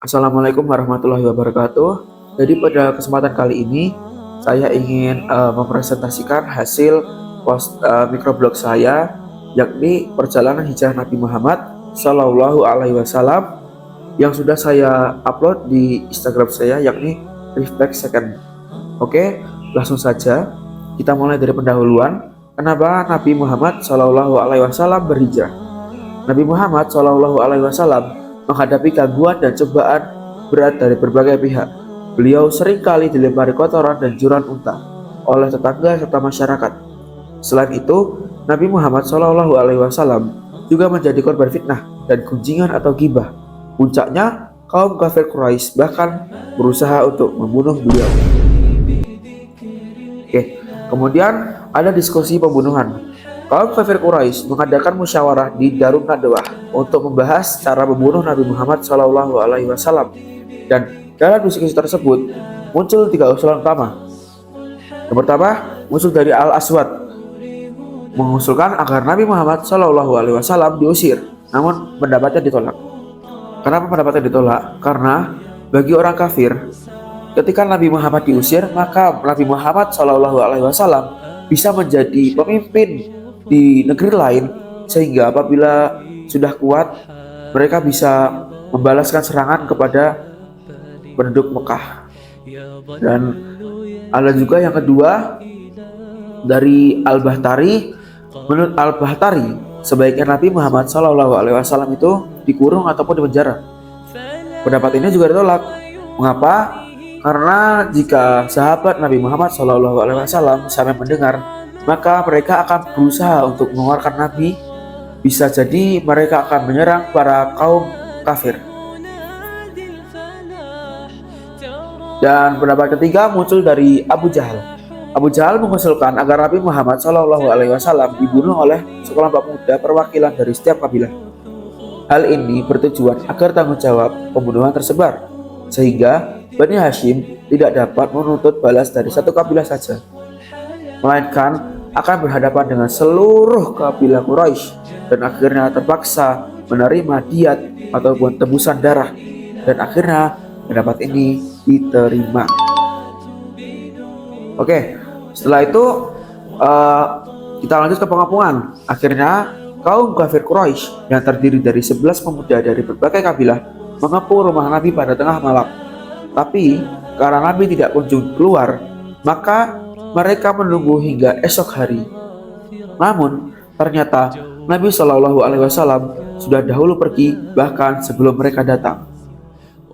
Assalamualaikum warahmatullahi wabarakatuh. Jadi pada kesempatan kali ini saya ingin mempresentasikan hasil microblog saya, yakni perjalanan hijrah Nabi Muhammad Shallallahu Alaihi Wasallam yang sudah saya upload di Instagram saya, yakni Reflect Second. Oke, langsung saja kita mulai dari pendahuluan. Kenapa Nabi Muhammad Shallallahu Alaihi Wasallam berhijrah? Nabi Muhammad Shallallahu Alaihi Wasallam menghadapi gangguan dan cobaan berat dari berbagai pihak. Beliau seringkali dilempari kotoran dan juran unta oleh tetangga serta masyarakat. Selain itu, Nabi Muhammad SAW juga menjadi korban fitnah dan gunjingan atau gibah. Puncaknya, kaum kafir Quraisy bahkan berusaha untuk membunuh beliau. Kemudian ada diskusi pembunuhan. Kaum kafir Quraisy mengadakan musyawarah di Darun Nadwah untuk membahas cara membunuh Nabi Muhammad SAW. Dan dalam diskusi tersebut muncul 3 usulan utama. Yang pertama, muncul dari Al-Aswad mengusulkan agar Nabi Muhammad SAW diusir, namun pendapatnya ditolak. Kenapa pendapatnya ditolak? Karena bagi orang kafir, ketika Nabi Muhammad diusir, maka Nabi Muhammad SAW bisa menjadi pemimpin di negeri lain, sehingga apabila sudah kuat mereka bisa membalaskan serangan kepada penduduk Mekah. Dan ada juga yang kedua dari Al-Bahtari. Menurut Al-Bahtari, sebaiknya Nabi Muhammad SAW itu dikurung ataupun dipenjara. Pendapat ini juga ditolak. Mengapa? Karena jika sahabat Nabi Muhammad SAW sampai mendengar, maka mereka akan berusaha untuk mengeluarkan Nabi. Bisa jadi mereka akan menyerang para kaum kafir. Dan pendapat ketiga muncul dari Abu Jahal. Abu Jahal mengusulkan agar Nabi Muhammad SAW dibunuh oleh sekelompok muda perwakilan dari setiap kabilah. Hal ini bertujuan agar tanggung jawab pembunuhan tersebar, sehingga Bani Hashim tidak dapat menuntut balas dari satu kabilah saja, melainkan akan berhadapan dengan seluruh kabilah Quraisy, dan akhirnya terpaksa menerima diat ataupun tebusan darah, dan akhirnya pendapat ini diterima. Oke, setelah itu kita lanjut ke pengepungan. Akhirnya kaum kafir Quraisy yang terdiri dari 11 pemuda dari berbagai kabilah mengepung rumah Nabi pada tengah malam. Tapi karena Nabi tidak kunjung keluar, maka mereka menunggu hingga esok hari. Namun ternyata Nabi SAW sudah dahulu pergi, bahkan sebelum mereka datang.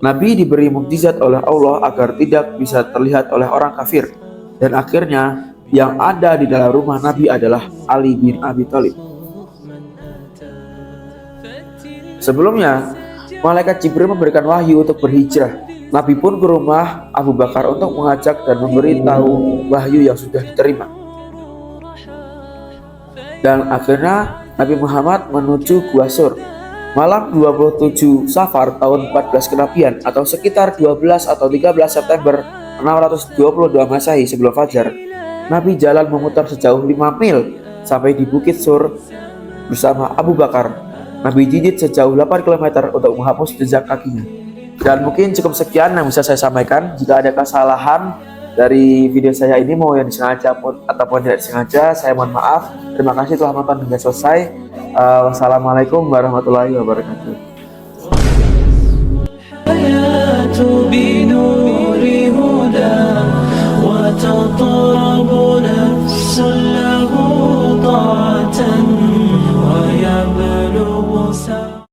Nabi diberi mukjizat oleh Allah agar tidak bisa terlihat oleh orang kafir. Dan akhirnya yang ada di dalam rumah Nabi adalah Ali bin Abi Thalib. Sebelumnya, malaikat Jibril memberikan wahyu untuk berhijrah. Nabi pun ke rumah Abu Bakar untuk mengajak dan memberitahu wahyu yang sudah diterima. Dan akhirnya Nabi Muhammad menuju Gua Sur. Malam 27 Safar tahun 14 Kenabian atau sekitar 12 atau 13 September 622 Masehi sebelum fajar, Nabi jalan memutar sejauh 5 mil sampai di Bukit Sur bersama Abu Bakar. Nabi jijit sejauh 8 km untuk menghapus jejak kakinya. Dan mungkin cukup sekian yang bisa saya sampaikan. Jika ada kesalahan dari video saya ini, mau yang disengaja ataupun tidak disengaja, saya mohon maaf. Terima kasih telah menonton hingga selesai. Wassalamualaikum warahmatullahi wabarakatuh.